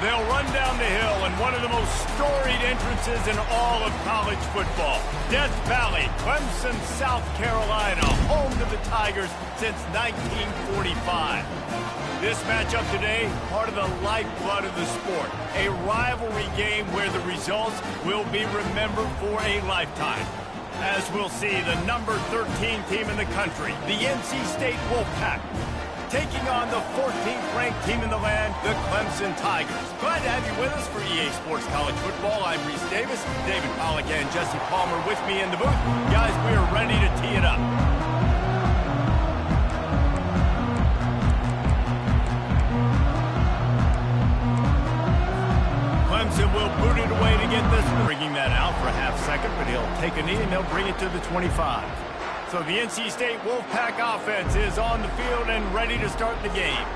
They'll run down the hill in one of the most storied entrances in all of college football. Death Valley, Clemson, South Carolina, home to the Tigers since 1945. This matchup today, part of the lifeblood of the sport. A rivalry game where the results will be remembered for a lifetime. As we'll see, the number 13 team in the country, the NC State Wolfpack, taking on the 14th ranked team in the land, the Clemson Tigers. Glad to have you with us for EA Sports College Football. I'm Reese Davis, David Pollack and Jesse Palmer with me in the booth. Guys, we are ready to tee it up. Clemson will boot it away to get this. Bringing that out for a half second, but he'll take a knee and they'll bring it to the 25. So the NC State Wolfpack offense is on the field and ready to start the game.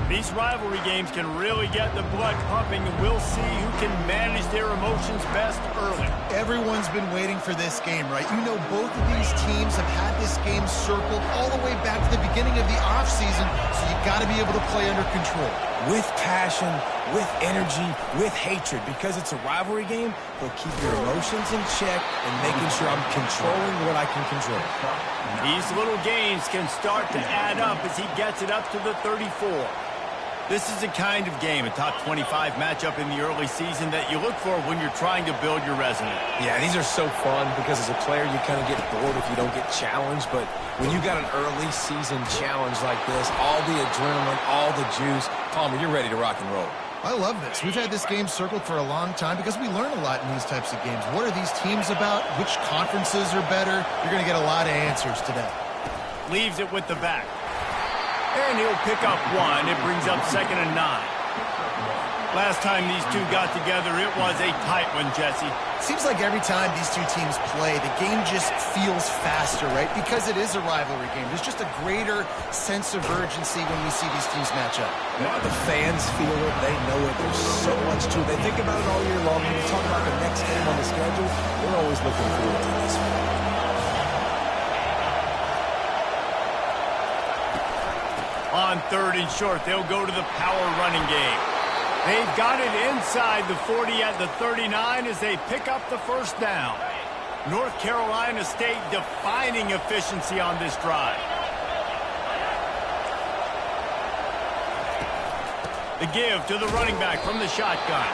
These rivalry games can really get the blood pumping, and we'll see who can manage their emotions best early. Everyone's been waiting for this game, right? You know, both of these teams have had this game circled all the way back to the beginning of the offseason, so you got to be able to play under control. With passion, with energy, with hatred. Because it's a rivalry game, they'll keep your emotions in check and making sure I'm controlling what I can control. These little gains can start to add up as he gets it up to the 34. This is the kind of game, a top 25 matchup in the early season, that you look for when you're trying to build your resume. Yeah, these are so fun because as a player, you kind of get bored if you don't get challenged. But when you got an early season challenge like this, all the adrenaline, all the juice, Palmer, you're ready to rock and roll. I love this. We've had this game circled for a long time because we learn a lot in these types of games. What are these teams about? Which conferences are better? You're going to get a lot of answers today. Leaves it with the back. And he'll pick up one. It brings up 2nd and 9. Last time these two got together, it was a tight one, Jesse. Seems like every time these two teams play, the game just feels faster, right? Because it is a rivalry game. There's just a greater sense of urgency when we see these teams match up. Yeah, the fans feel it. They know it. There's so much to it. They think about it all year long. When you talk about the next game on the schedule, they're always looking forward to this one. On 3rd and short, they'll go to the power running game. They've got it inside the 40 at the 39 as they pick up the first down. North Carolina State defining efficiency on this drive. The give to the running back from the shotgun.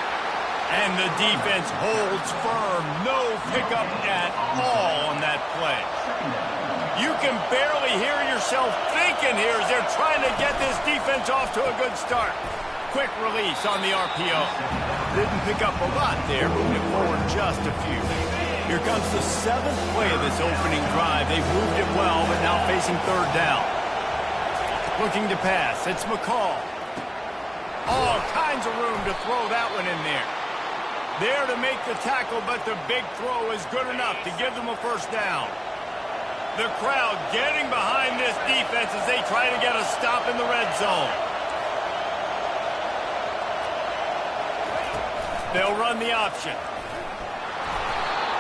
And the defense holds firm. No pickup at all on that play. You can barely hear yourself thinking here as they're trying to get this defense off to a good start. Quick release on the RPO. Didn't pick up a lot there, moving forward just a few. Here comes the 7th play of this opening drive. They've moved it well, but now facing 3rd down. Looking to pass. It's McCall. All kinds of room to throw that one in there. There to make the tackle, but the big throw is good enough to give them a first down. The crowd getting behind this defense as they try to get a stop in the red zone. They'll run the option.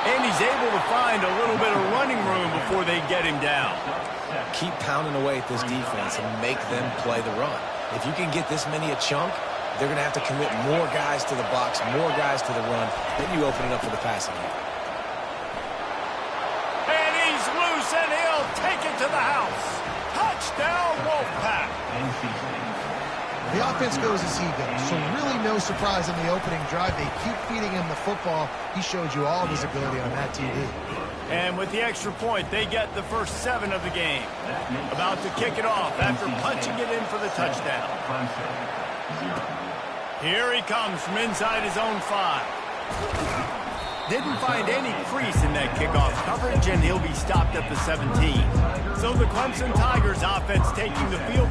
And he's able to find a little bit of running room before they get him down. Keep pounding away at this defense and make them play the run. If you can get this many a chunk, they're going to have to commit more guys to the box, more guys to the run. Then you open it up for the passing game. And he'll take it to the house. Touchdown, Wolfpack. The offense goes as he goes, so really no surprise in the opening drive. They keep feeding him the football. He showed you all of his ability on that TV. And with the extra point, they get the first 7 of the game. About to kick it off after punching it in for the touchdown. Here he comes from inside his own 5. Didn't find any crease in that kickoff coverage, and he'll be stopped at the 17. So the Clemson Tigers offense taking the field.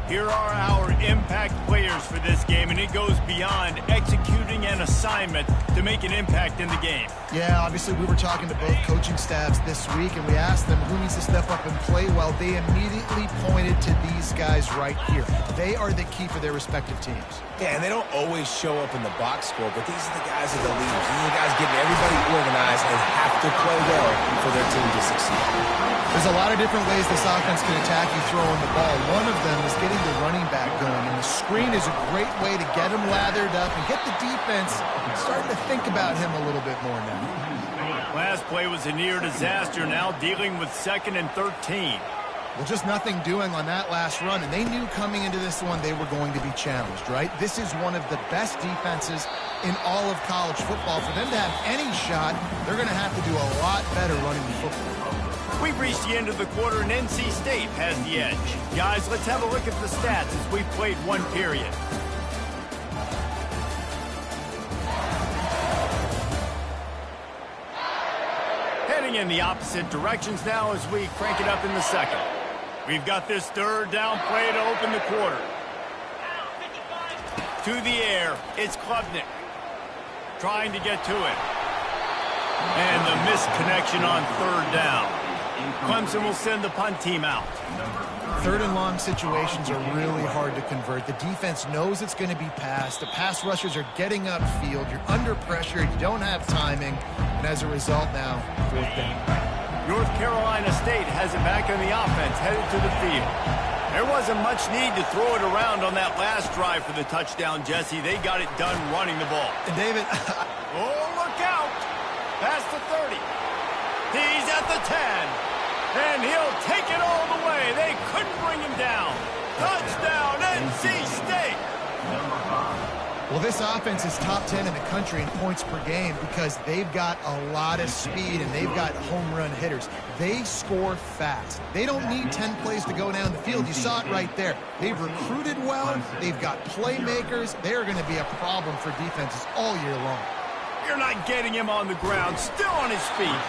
Here are our impact players for this game, and it goes beyond executing an assignment to make an impact in the game. Yeah, obviously we were talking to both coaching staffs this week, and we asked them who needs to step up and play well. They immediately pointed to these guys right here. They are the key for their respective teams. Yeah, and they don't always show up in the box score, but these are the guys that are the leaders. These are the guys getting everybody organized and have to to play well for their team to succeed. There's a lot of different ways this offense can attack you throwing the ball. One of them is getting the running back going, and the screen is a great way to get him lathered up and get the defense starting to think about him a little bit more now. Last play was a near disaster, now dealing with 2nd and 13. Well, just nothing doing on that last run, and they knew coming into this one they were going to be challenged, right? This is one of the best defenses in all of college football. For them to have any shot, they're going to have to do a lot better running the football. We've reached the end of the quarter, and NC State has the edge. Guys, let's have a look at the stats as we've played one period. Heading in the opposite directions now as we crank it up in the second. We've got this 3rd down play to open the quarter. To the air, it's Klubnik. Trying to get to it. And the missed connection on 3rd down. Clemson will send the punt team out. 3rd and long situations are really hard to convert. The defense knows it's going to be passed. The pass rushers are getting upfield. You're under pressure. You don't have timing. And as a result now, 4th down. North Carolina State has it back on the offense, headed to the field. There wasn't much need to throw it around on that last drive for the touchdown, Jesse. They got it done running the ball. And David, oh, look out! Past the 30. He's at the 10. And he'll take it all the way. They couldn't bring him down. Touchdown, NC State! well, this offense is top 10 in the country in points per game because they've got a lot of speed and they've got home run hitters. They score fast. They don't need 10 plays to go down the field. You saw it right there. They've recruited well. They've got playmakers. They're going to be a problem for defenses all year long. You're not getting him on the ground, still on his feet.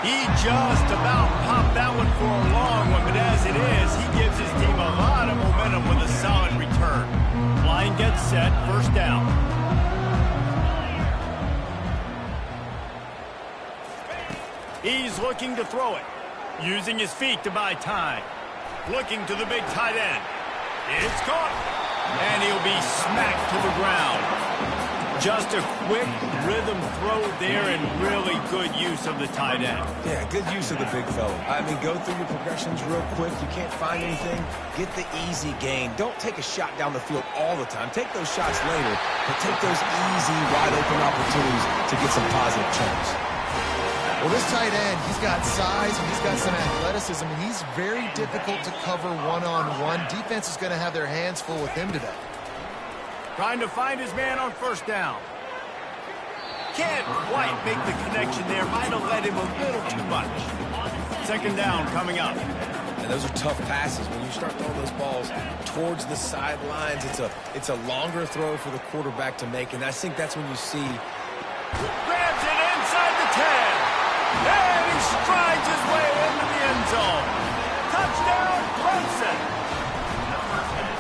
He just about popped that one for a long one, but as it is, he gives his team a lot of momentum with a solid return. Line gets set, 1st down. He's looking to throw it, using his feet to buy time. Looking to the big tight end. It's caught, and he'll be smacked to the ground. Just a quick rhythm throw there and really good use of the tight end. Yeah, good use of the big fella. I mean, go through your progressions real quick. You can't find anything. Get the easy gain. Don't take a shot down the field all the time. Take those shots later, but take those easy, wide-open opportunities to get some positive chunks. Well, this tight end, he's got size and he's got some athleticism, and he's very difficult to cover one-on-one. Defense is going to have their hands full with him today. Trying to find his man on 1st down. Can't quite make the connection there. Might have led him a little too much. 2nd down coming up. And those are tough passes. When you start throwing those balls towards the sidelines, it's a longer throw for the quarterback to make, and I think that's when you see. Grabs it inside the 10. And he strides his way into the end zone. Touchdown, Clemson.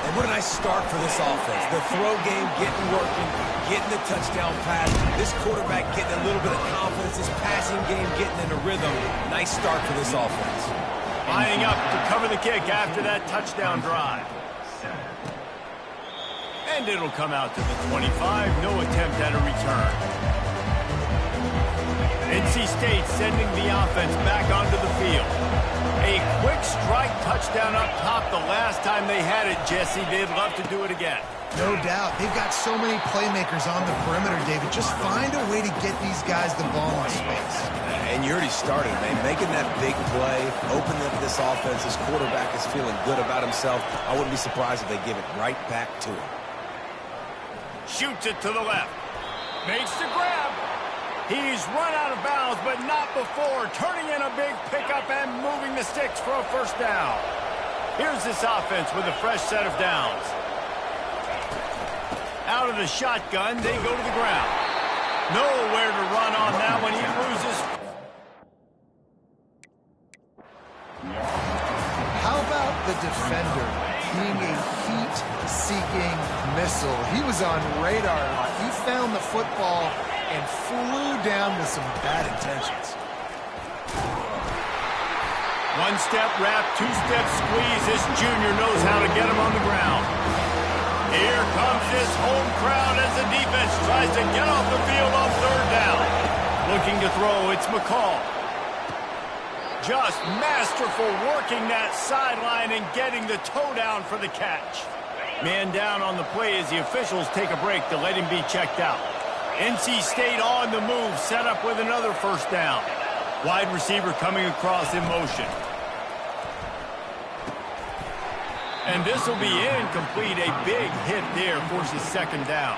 And what a nice start for this offense. The throw game getting working, getting the touchdown pass. This quarterback getting a little bit of confidence. This passing game getting in a rhythm. Nice start for this offense. Lining up to cover the kick after that touchdown drive. And it'll come out to the 25. No attempt at a return. NC State sending the offense back onto the field. A quick strike touchdown up top the last time they had it, Jesse. They'd love to do it again. No doubt. They've got so many playmakers on the perimeter, David. Just find a way to get these guys the ball in space. And you already started, man. Making that big play, opening up this offense. This quarterback is feeling good about himself. I wouldn't be surprised if they give it right back to him. Shoots it to the left. Makes the grab. He's run out of bounds, but not before turning in a big pickup and moving the sticks for a 1st down. Here's this offense with a fresh set of downs. Out of the shotgun, they go to the ground. Nowhere to run on that one. He loses. How about the defender being a heat-seeking missile? He was on radar. He found the football and flew down with some bad intentions. 1-step wrap, 2-step squeeze. This junior knows how to get him on the ground. Here comes this home crowd as the defense tries to get off the field on 3rd down. Looking to throw, it's McCall. Just masterful working that sideline and getting the toe down for the catch. Man down on the play as the officials take a break to let him be checked out. NC State on the move, set up with another first down. Wide receiver coming across in motion. And this will be incomplete. A big hit there forces second down.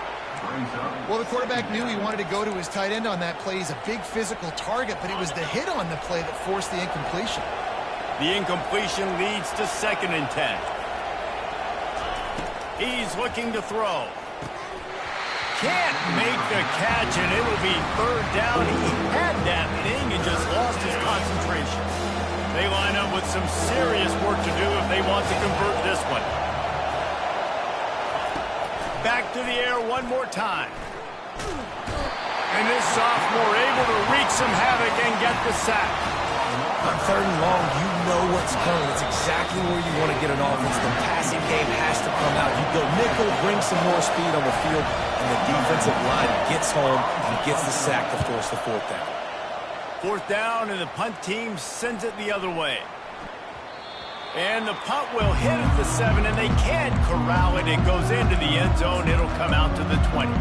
Well, the quarterback knew he wanted to go to his tight end on that play. He's a big physical target, but it was the hit on the play that forced the incompletion. The incompletion leads to 2nd and 10. He's looking to throw. Can't make the catch, and it'll be 3rd down. He had that thing and just lost his concentration. They line up with some serious work to do if they want to convert this one. Back to the air one more time. And this sophomore able to wreak some havoc and get the sack. On 3rd and long, you know what's coming. It's exactly where you want to get an offense. The passing game has to come out. You go nickel, bring some more speed on the field, and the defensive line gets home and gets the sack to force the 4th down. 4th down, and the punt team sends it the other way. And the punt will hit at the 7, and they can't corral it. It goes into the end zone. It'll come out to the 20.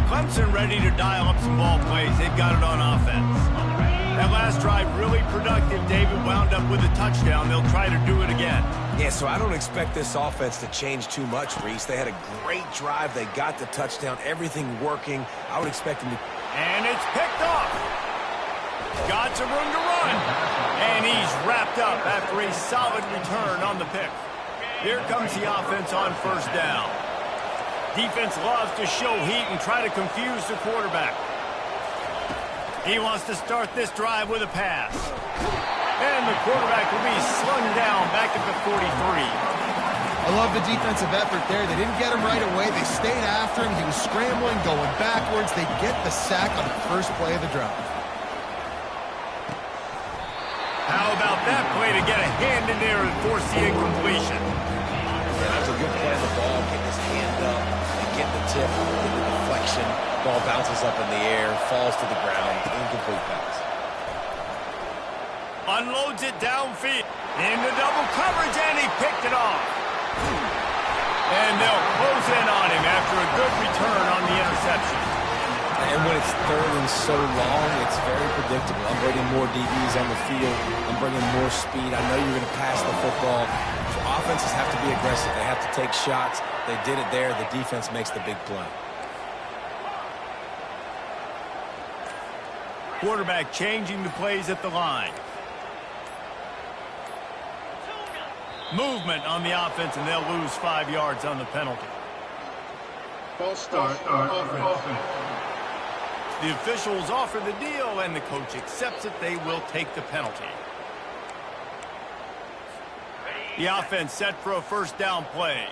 Clemson ready to dial up some ball plays. They've got it on offense. That last drive really productive. David wound up with a touchdown. They'll try to do it again. Yeah, so I don't expect this offense to change too much, Reese. They had a great drive. They got the touchdown. Everything working. I would expect them to... And it's picked off. Got some room to run. And he's wrapped up after a solid return on the pick. Here comes the offense on 1st down. Defense loves to show heat and try to confuse the quarterback. He wants to start this drive with a pass. And the quarterback will be slung down back at the 43. I love the defensive effort there. They didn't get him right away. They stayed after him. He was scrambling, going backwards. They get the sack on the first play of the drive. How about that play to get a hand in there and force the incompletion? Yeah, that was a good play on the ball, getting his hand up and getting the tip, getting the deflection. Ball bounces up in the air, falls to the ground, incomplete pass. Unloads it downfield. Into double coverage, and he picked it off. And they'll close in on him after a good return on the interception. And when it's 3rd and so long, it's very predictable. I'm bringing more DBs on the field. I'm bringing more speed. I know you're going to pass the football. So offenses have to be aggressive. They have to take shots. They did it there. The defense makes the big play. Quarterback changing the plays at the line. Movement on the offense, and they'll lose 5 yards on the penalty. False start offense. The officials offer the deal, and the coach accepts it. They will take the penalty. The offense set for a 1st down play.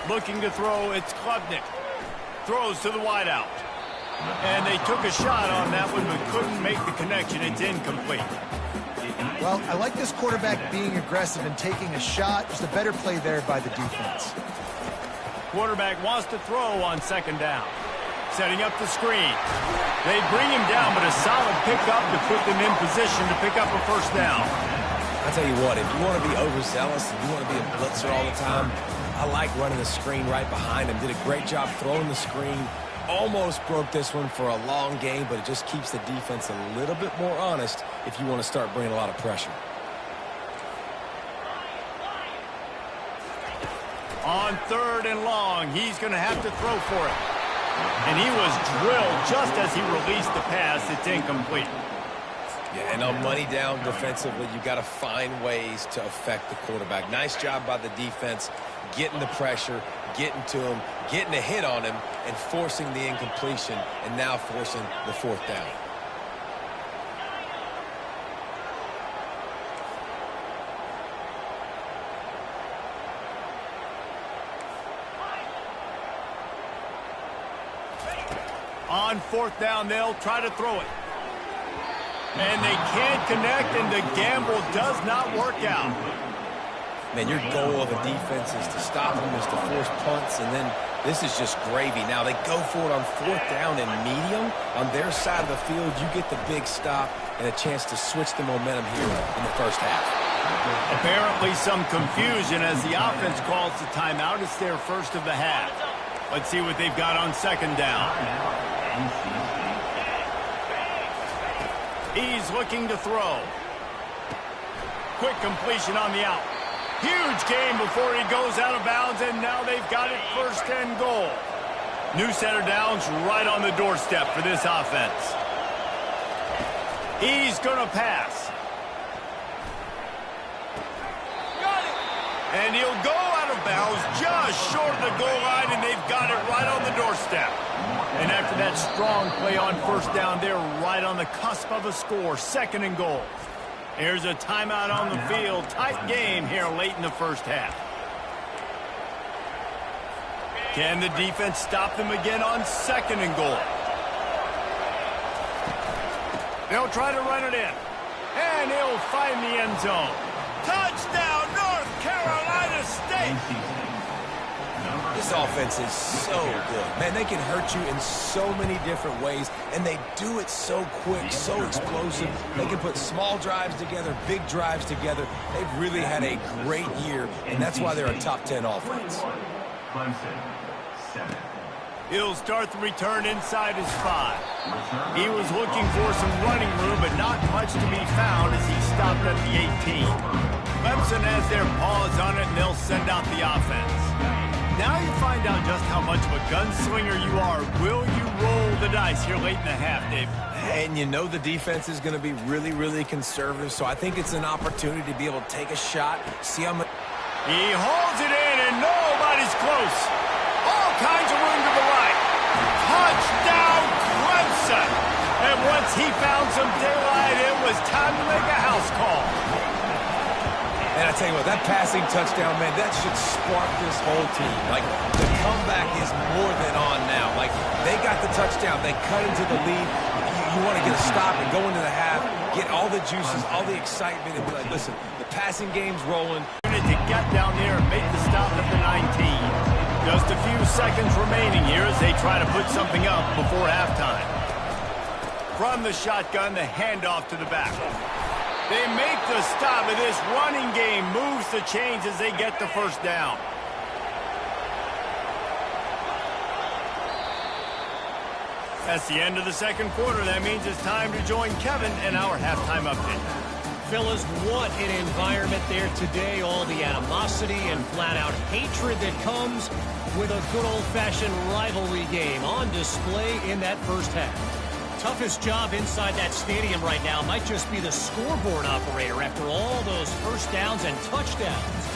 Looking to throw, it's Klubnik. Throws to the wideout. And they took a shot on that one, but couldn't make the connection. It's incomplete. Well, I like this quarterback being aggressive and taking a shot. Just a better play there by the defense. Quarterback wants to throw on 2nd down. Setting up the screen. They bring him down, but a solid pickup to put them in position to pick up a 1st down. I'll tell you what, if you want to be overzealous and you want to be a blitzer all the time, I like running the screen right behind him. Did a great job throwing the screen. Almost broke this one for a long game, but it just keeps the defense a little bit more honest if you want to start bringing a lot of pressure. On 3rd and long, he's going to have to throw for it. And he was drilled just as he released the pass. It's incomplete. Yeah, and on money down defensively, you got to find ways to affect the quarterback. Nice job by the defense, getting the pressure, getting to him, getting a hit on him, and forcing the incompletion, and now forcing the 4th down. On 4th down, they'll try to throw it. And they can't connect, and the gamble does not work out. Man, your goal of a defense is to stop them, is to force punts, and then This is just gravy. Now they go for it on 4th down and medium. On their side of the field, you get the big stop and a chance to switch the momentum here in the first half. Apparently some confusion as the offense calls the timeout. It's their first of the half. Let's see what they've got on 2nd down. He's looking to throw. Quick completion on the out. Huge gain before he goes out of bounds, and now they've got it 1st and goal. New set of downs right on the doorstep for this offense. He's going to pass. And he'll go out of bounds just short of the goal line, and they've got it right on the doorstep. And after that strong play on 1st down, they're right on the cusp of a score. 2nd and goal. Here's a timeout on the field. Tight game here late in the first half. Can the defense stop them again on 2nd and goal? They'll try to run it in. And he'll find the end zone. Touchdown, North Carolina State! This offense is so good. Man, they can hurt you in so many different ways, and they do it so quick, so explosive. They can put small drives together, big drives together. They've really had a great year, and that's why they're a top 10 offense. He'll start the return inside his 5. He was looking for some running room, but not much to be found as he stopped at the 18. Clemson has their paws on it, and they'll send out the offense. Now you find out just how much of a gunslinger you are. Will you roll the dice here late in the half, Dave? And you know the defense is going to be really, really conservative, so I think it's an opportunity to be able to take a shot, see how much... He hauls it in, and nobody's close. All kinds of room to the right. Touchdown, Clemson! And once he found some daylight, it was time to make a house call. And I tell you what, that passing touchdown, man, that should spark this whole team. Like, the comeback is more than on now. Like, they got the touchdown. They cut into the lead. You want to get a stop and go into the half, get all the juices, all the excitement, and be like, listen, the passing game's rolling. To get down there and make the stop at the 19. Just a few seconds remaining here as they try to put something up before halftime. From the shotgun, the handoff to the back. They make the stop, and this running game moves the chains as they get the 1st down. That's the end of the 2nd quarter. That means it's time to join Kevin in our halftime update. Fellas, what an environment there today. All the animosity and flat-out hatred that comes with a good old-fashioned rivalry game on display in that 1st half. Toughest job inside that stadium right now might just be the scoreboard operator after all those 1st downs and touchdowns.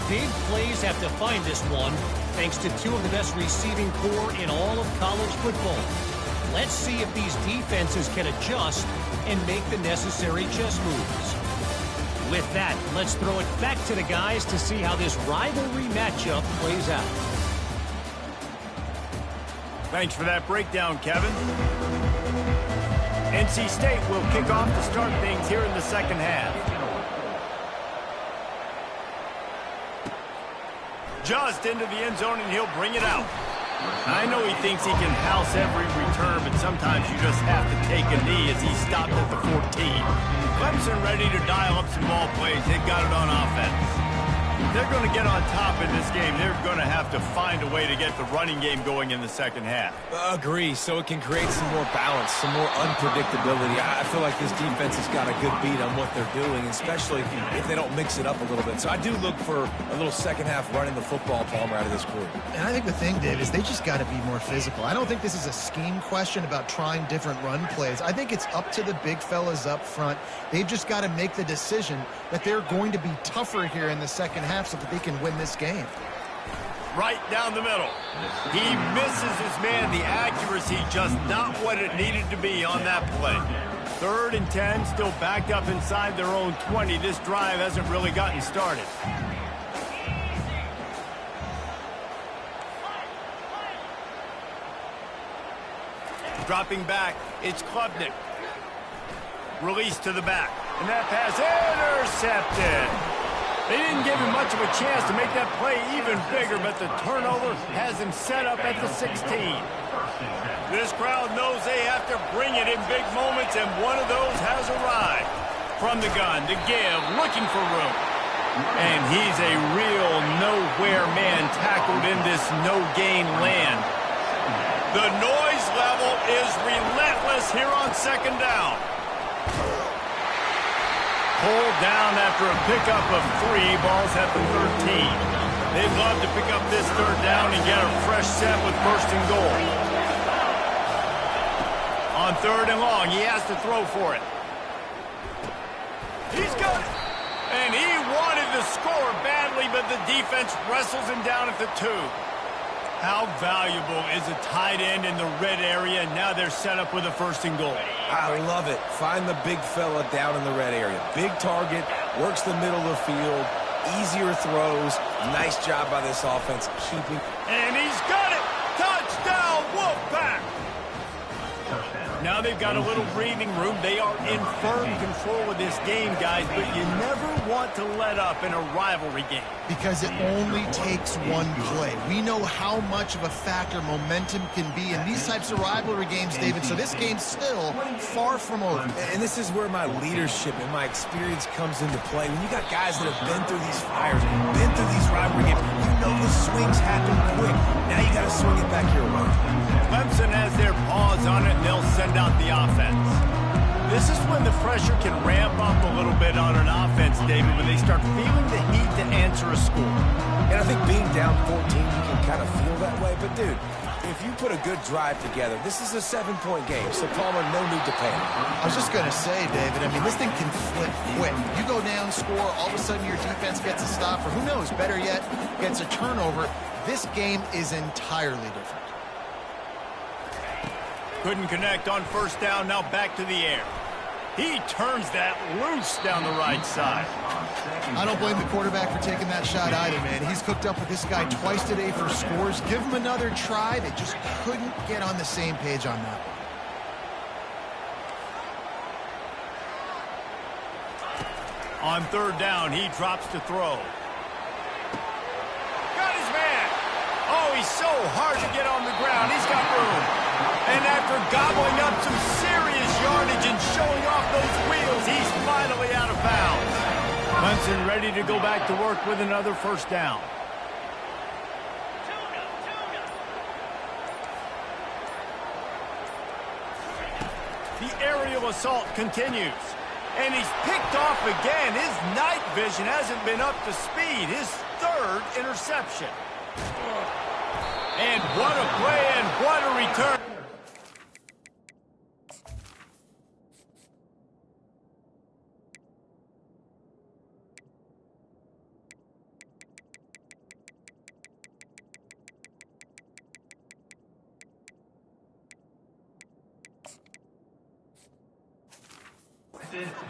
Big plays have defined this one, thanks to 2 of the best receiving corps in all of college football. Let's see if these defenses can adjust and make the necessary chess moves. With that, let's throw it back to the guys to see how this rivalry matchup plays out. Thanks for that breakdown, Kevin. NC State will kick off to start things here in the 2nd half. Just into the end zone, and he'll bring it out. I know he thinks he can house every return, but sometimes you just have to take a knee as he stopped at the 14. Clemson ready to dial up some ball plays. They've got it on offense. They're going to get on top in this game. They're going to have to find a way to get the running game going in the 2nd half. Agree, so it can create some more balance, some more unpredictability. I feel like this defense has got a good beat on what they're doing, especially if they don't mix it up a little bit. So I do look for a little 2nd half running the football, Palmer, out of this group. And I think the thing, Dave, is they just got to be more physical. I don't think this is a scheme question about trying different run plays. I think it's up to the big fellas up front. They've just got to make the decision that they're going to be tougher here in the 2nd half so that they can win this game. Right down the middle. He misses his man. The accuracy just not what it needed to be on that play. 3rd and 10, still backed up inside their own 20. This drive hasn't really gotten started. Dropping back, it's Klubnik. Release to the back. And that pass intercepted. They didn't give him much of a chance to make that play even bigger, but the turnover has him set up at the 16. This crowd knows they have to bring it in big moments, and one of those has arrived. From the gun to give, looking for room. And he's a real nowhere man tackled in this no-gain land. The noise level is relentless here on second down. Pulled down after a pickup of 3, balls at the 13. They'd love to pick up this third down and get a fresh set with first and goal. On third and long, he has to throw for it. He's got it. And he wanted to score badly, but the defense wrestles him down at the 2. How valuable is a tight end in the red area? Now they're set up with a first and goal. I love it. Find the big fella down in the red area. Big target, works the middle of the field, easier throws. Nice job by this offense keeping. And he's got it. Touchdown, Wolfpack. Now they've got a little breathing room. They are in firm control of this game, guys, but you never want to let up in a rivalry game. Because it only takes one play. We know how much of a factor momentum can be in these types of rivalry games, David, so this game's still far from over. And this is where my leadership and my experience comes into play. When you got guys that have been through these fires, been through these rivalry games, you know the swings happen quick. Now you got to swing it back your way. Clemson has their paws on it, and they'll send out the offense. This is when the pressure can ramp up a little bit on an offense, David, when they start feeling the heat to answer a score. And I think being down 14, you can kind of feel that way. But, dude, if you put a good drive together, this is a 7-point game. So, Palmer, no need to panic. I was just going to say, David, I mean, this thing can flip quick. You go down, score, all of a sudden your defense gets a stop, or who knows, better yet, gets a turnover. This game is entirely different. Couldn't connect on first down, now back to the air. He turns that loose down the right side. I don't blame the quarterback for taking that shot either, man. He's cooked up with this guy twice today for scores. Give him another try. They just couldn't get on the same page on that one. On third down, he drops to throw. Got his man. Oh, he's so hard to get on the ground. He's got room. And after gobbling up some serious yardage and showing off those wheels, he's finally out of bounds. Clemson ready to go back to work with another first down. The aerial assault continues. And he's picked off again. His night vision hasn't been up to speed. His third interception. And what a play and what a return.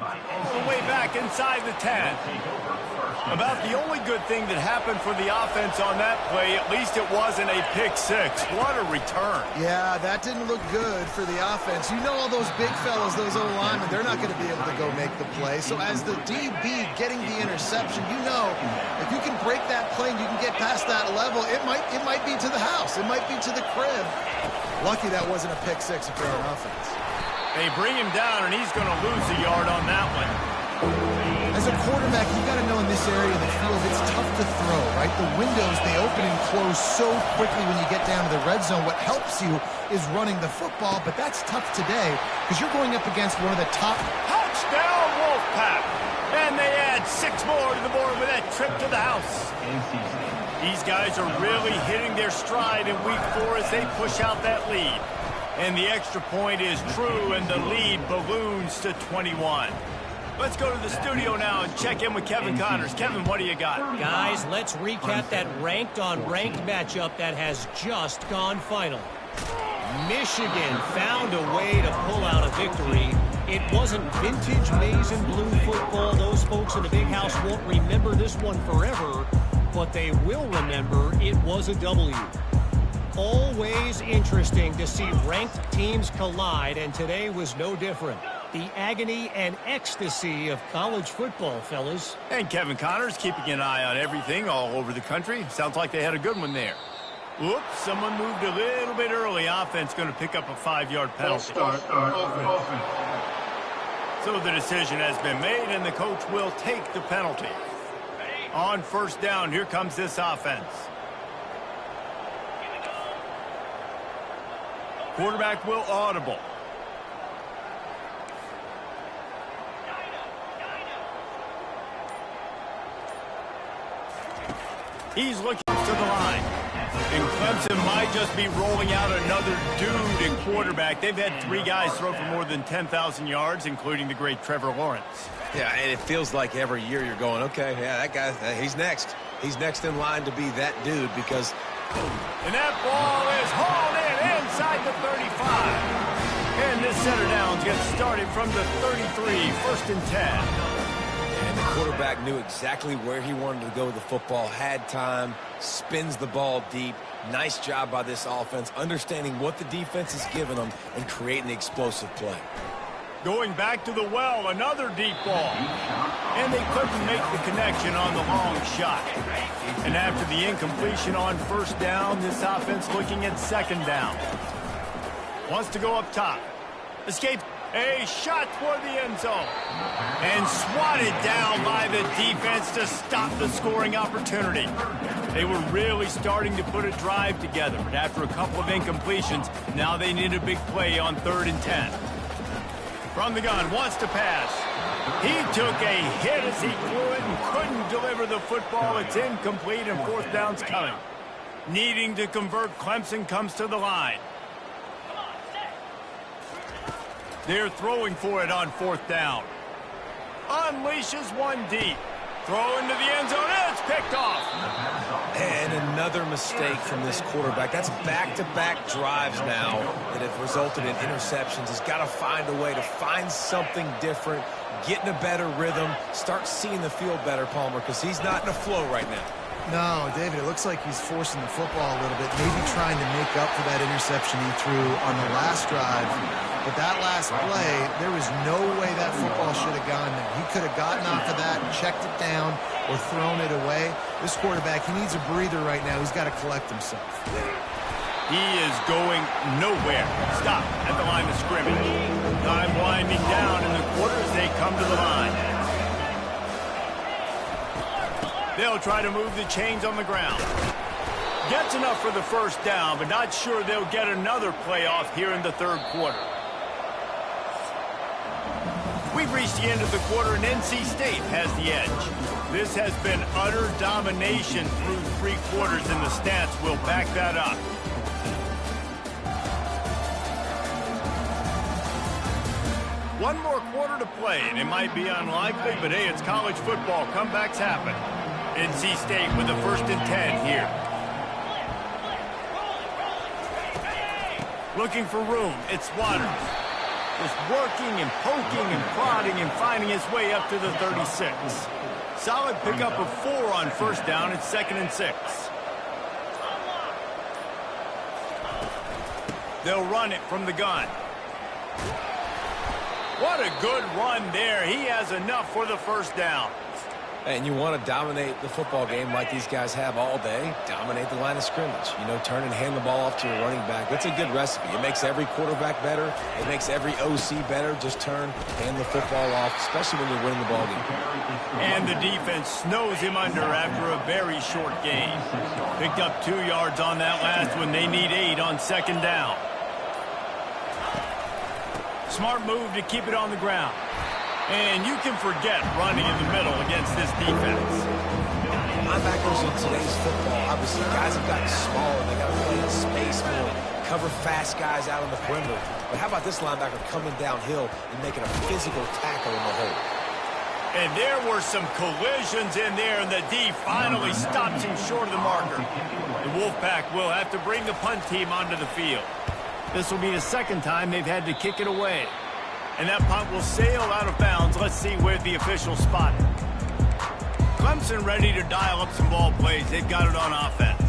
All the way back inside the 10. About the only good thing that happened for the offense on that play, at least it wasn't a pick six. What a return. Yeah, that didn't look good for the offense. You know all those big fellas, those O-linemen, they're not going to be able to go make the play. So as the DB getting the interception, you know if you can break that play and you can get past that level, it might be to the house. It might be to the crib. Lucky that wasn't a pick six if they're on offense. They bring him down, and he's going to lose a yard on that one. As a quarterback, you got to know in this area of the field, it's tough to throw, right? The windows, they open and close so quickly when you get down to the red zone. What helps you is running the football, but that's tough today because you're going up against one of the top. Touchdown, Wolfpack! And they add 6 more to the board with that trip to the house. These guys are really hitting their stride in week 4 as they push out that lead. And the extra point is true, and the lead balloons to 21. Let's go to the studio now and check in with Kevin Connors. Kevin, what do you got? Guys, let's recap that ranked-on-ranked matchup that has just gone final. Michigan found a way to pull out a victory. It wasn't vintage maize and blue football. Those folks in the big house won't remember this one forever, but they will remember it was a W. Always interesting to see ranked teams collide, and today was no different. The agony and ecstasy of college football, fellas. And Kevin Connors keeping an eye on everything all over the country. Sounds like they had a good one there. Whoops, someone moved a little bit early. Offense going to pick up a 5-yard penalty. Offense. So the decision has been made, and the coach will take the penalty. On first down, here comes this offense. Quarterback will audible. He's looking to the line. And Clemson might just be rolling out another dude in quarterback. They've had 3 guys throw for more than 10,000 yards, including the great Trevor Lawrence. Yeah, and it feels like every year you're going, okay, yeah, that guy, he's next. He's next in line to be that dude because... And that ball is hauled in inside the 35. And this center downs gets started from the 33, 1st and 10. And the quarterback knew exactly where he wanted to go with the football, had time, spins the ball deep. Nice job by this offense, understanding what the defense is giving them and creating the explosive play. Going back to the well, another deep ball. And they couldn't make the connection on the long shot. And after the incompletion on first down, this offense looking at second down. Wants to go up top. Escape. A shot toward the end zone. And swatted down by the defense to stop the scoring opportunity. They were really starting to put a drive together. But after a couple of incompletions, now they need a big play on 3rd and 10. From the gun, wants to pass. He took a hit as he threw it and couldn't deliver the football. It's incomplete and 4th down's coming. Needing to convert, Clemson comes to the line. They're throwing for it on 4th down. Unleashes one deep. Throw into the end zone. It's picked off. And another mistake from this quarterback. That's back-to-back drives now that have resulted in interceptions. He's got to find a way to find something different, get in a better rhythm, start seeing the field better, Palmer, because he's not in a flow right now. No, David, it looks like he's forcing the football a little bit, maybe trying to make up for that interception he threw on the last drive. But that last play, there was no way that football should have gone there. He could have gotten off of that, checked it down, or thrown it away. This quarterback, he needs a breather right now. He's got to collect himself. He is going nowhere. Stop at the line of scrimmage. Time winding down in the quarter as they come to the line. They'll try to move the chains on the ground. Gets enough for the first down, but not sure they'll get another playoff here in the 3rd quarter. We've reached the end of the quarter, and NC State has the edge. This has been utter domination through 3 quarters, and the stats will back that up. One more quarter to play, and it might be unlikely, but hey, it's college football. Comebacks happen. NC State with a 1st and 10 here. Looking for room. It's Waters. Just working and poking and prodding and finding his way up to the 36. Solid pickup of 4 on first down. It's 2nd and 6. They'll run it from the gun. What a good run there. He has enough for the first down. And you want to dominate the football game like these guys have all day. Dominate the line of scrimmage. You know, turn and hand the ball off to your running back. That's a good recipe. It makes every quarterback better. It makes every OC better. Just turn, hand the football off, especially when you're winning the ball game. And the defense snows him under after a very short gain. Picked up 2 yards on that last one. They need 8 on 2nd down. Smart move to keep it on the ground. And you can forget running in the middle against this defense. Linebackers in today's football, obviously, guys have gotten smaller. They got to play in space more, cover fast guys out on the perimeter. But how about this linebacker coming downhill and making a physical tackle in the hole? And there were some collisions in there, and the D finally stops him short of the marker. The Wolfpack will have to bring the punt team onto the field. This will be the 2nd time they've had to kick it away. And that punt will sail out of bounds. Let's see where the official spot it. Clemson ready to dial up some ball plays. They've got it on offense.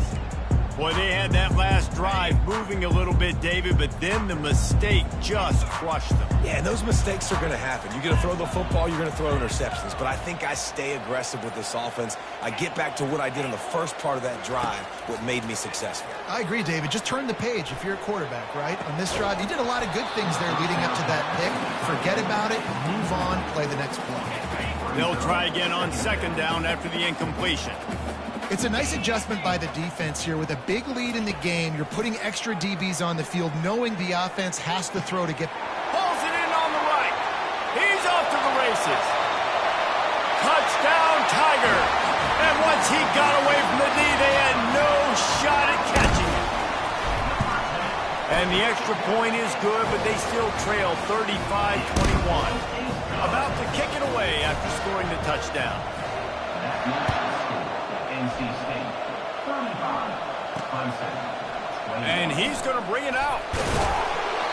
Boy, they had that last drive moving a little bit, David, but then the mistake just crushed them. Yeah, and those mistakes are going to happen. You're going to throw the football, you're going to throw interceptions. But I think I stay aggressive with this offense. I get back to what I did on the first part of that drive, what made me successful. I agree, David. Just turn the page if you're a quarterback, right? On this drive, you did a lot of good things there leading up to that pick. Forget about it, move on, play the next play. They'll try again on second down after the incompletion. It's a nice adjustment by the defense here. With a big lead in the game, you're putting extra DBs on the field, knowing the offense has to throw to get... Pulls it in on the right. He's off to the races. Touchdown, Tiger. And once he got away from the knee, they had no shot at catching it. And the extra point is good, but they still trail 35-21. About to kick it away after scoring the touchdown. And he's going to bring it out.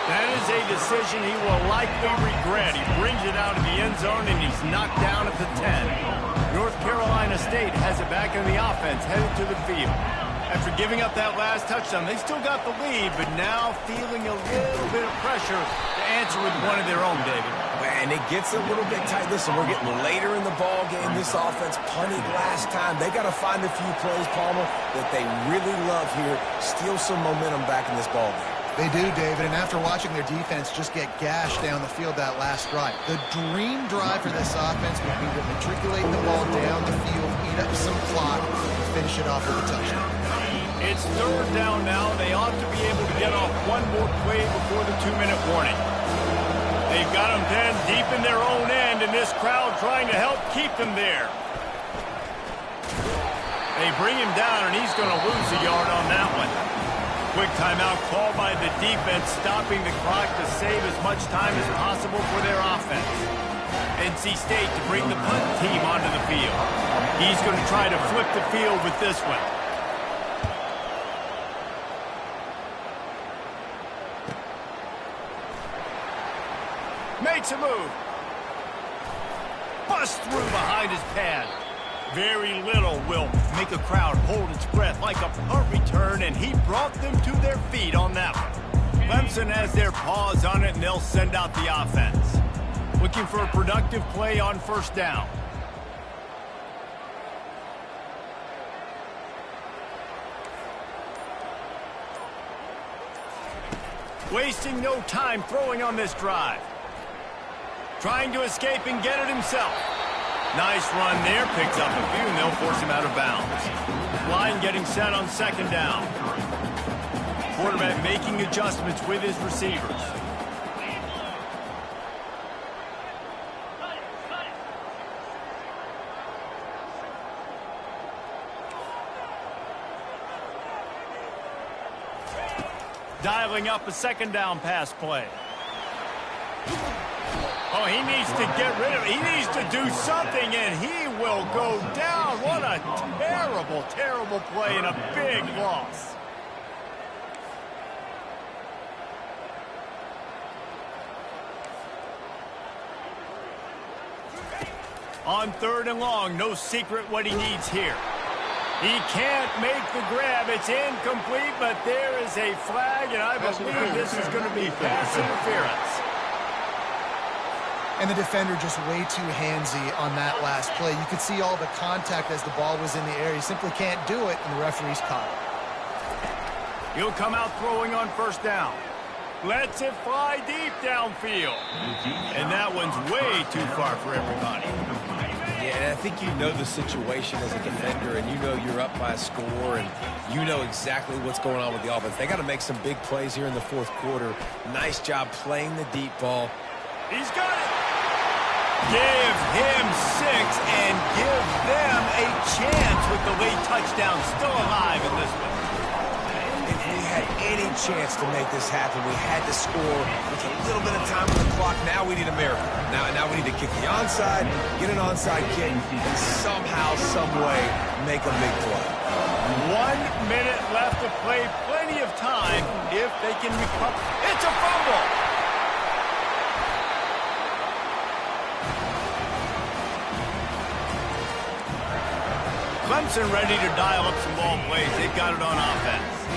That is a decision he will likely regret. He brings it out of the end zone, and he's knocked down at the 10. North Carolina State has it back in the offense, headed to the field. After giving up that last touchdown, they still got the lead, but now feeling a little bit of pressure to answer with one of their own, David. And it gets a little bit tight. Listen, we're getting later in the ball game. This offense punted last time. They got to find a few plays, Palmer, that they really love here. Steal some momentum back in this ball game. They do, David, and after watching their defense just get gashed down the field that last drive, the dream drive for this offense would be to matriculate the ball down the field, eat up some clock, and finish it off with a touchdown. It's third down now. They ought to be able to get off one more play before the 2-minute warning. They've got them then deep in their own end, and this crowd trying to help keep them there. They bring him down, and he's going to lose a yard on that one. Quick timeout called by the defense, stopping the clock to save as much time as possible for their offense. NC State to bring the punt team onto the field. He's going to try to flip the field with this one. Makes a move. Busts through behind his pad. Very little will make a crowd hold its breath like a punt return, and he brought them to their feet on that one. Clemson has their paws on it, and they'll send out the offense. Looking for a productive play on first down. Wasting no time throwing on this drive. Trying to escape and get it himself. Nice run there, picks up a few, and they'll force him out of bounds. Line getting set on second down. Quarterback making adjustments with his receivers. Dialing up a second down pass play. Oh, he needs to get rid of it. He needs to do something, and he will go down. What a terrible, terrible play and a big loss. On third and long, no secret what he needs here. He can't make the grab. It's incomplete, but there is a flag, and I believe this is going to be pass interference. And the defender just way too handsy on that last play. You could see all the contact as the ball was in the air. He simply can't do it, and the referee's caught it. He'll come out throwing on first down. Lets it fly deep downfield. And that one's way too far for everybody. Yeah, and I think you know the situation as a defender, and you know you're up by a score, and you know exactly what's going on with the offense. They got to make some big plays here in the fourth quarter. Nice job playing the deep ball. He's got it. Give him 6 and give them a chance with the late touchdown still alive in this one. If we had any chance to make this happen, we had to score with a little bit of time on the clock. Now we need a miracle. Now we need to kick the onside, get an onside kick, and somehow, some way, make a big play. 1 minute left to play. Plenty of time if they can recover. It's a fumble. Clemson ready to dial up some ball plays. They've got it on offense.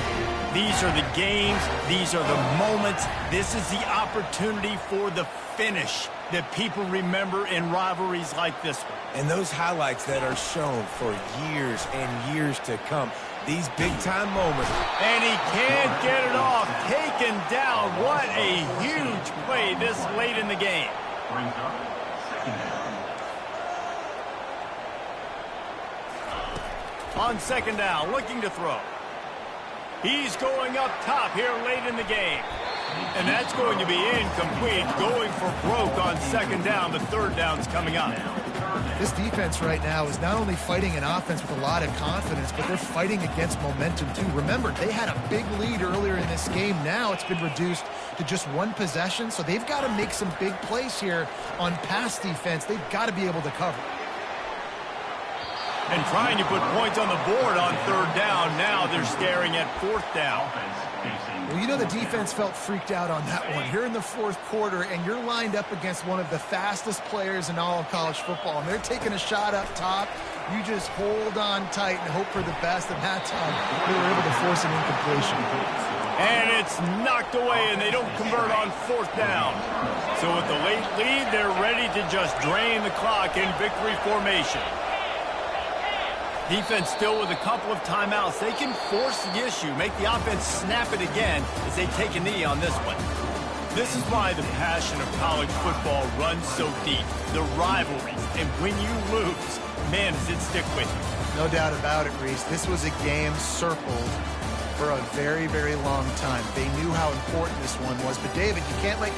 These are the games. These are the moments. This is the opportunity for the finish that people remember in rivalries like this one. And those highlights that are shown for years and years to come. These big-time moments. And he can't get it off. Taken down. What a huge play this late in the game. Brings up second down. On second down, looking to throw. He's going up top here late in the game. And that's going to be incomplete. Going for broke on second down. The third down's coming up. This defense right now is not only fighting an offense with a lot of confidence, but they're fighting against momentum too. Remember, they had a big lead earlier in this game. Now it's been reduced to just one possession, so they've got to make some big plays here on pass defense. They've got to be able to cover. And trying to put points on the board on third down. Now they're staring at fourth down. Well, you know the defense felt freaked out on that one. You're in the fourth quarter, and you're lined up against one of the fastest players in all of college football, and they're taking a shot up top. You just hold on tight and hope for the best, and that time they were able to force an incompletion. And it's knocked away, and they don't convert on fourth down. So with the late lead, they're ready to just drain the clock in victory formation. Defense still with a couple of timeouts. They can force the issue, make the offense snap it again as they take a knee on this one. This is why the passion of college football runs so deep. The rivalries, and when you lose, man, does it stick with you. No doubt about it, Reese. This was a game circled for a very, very long time. They knew how important this one was. But, David, you can't let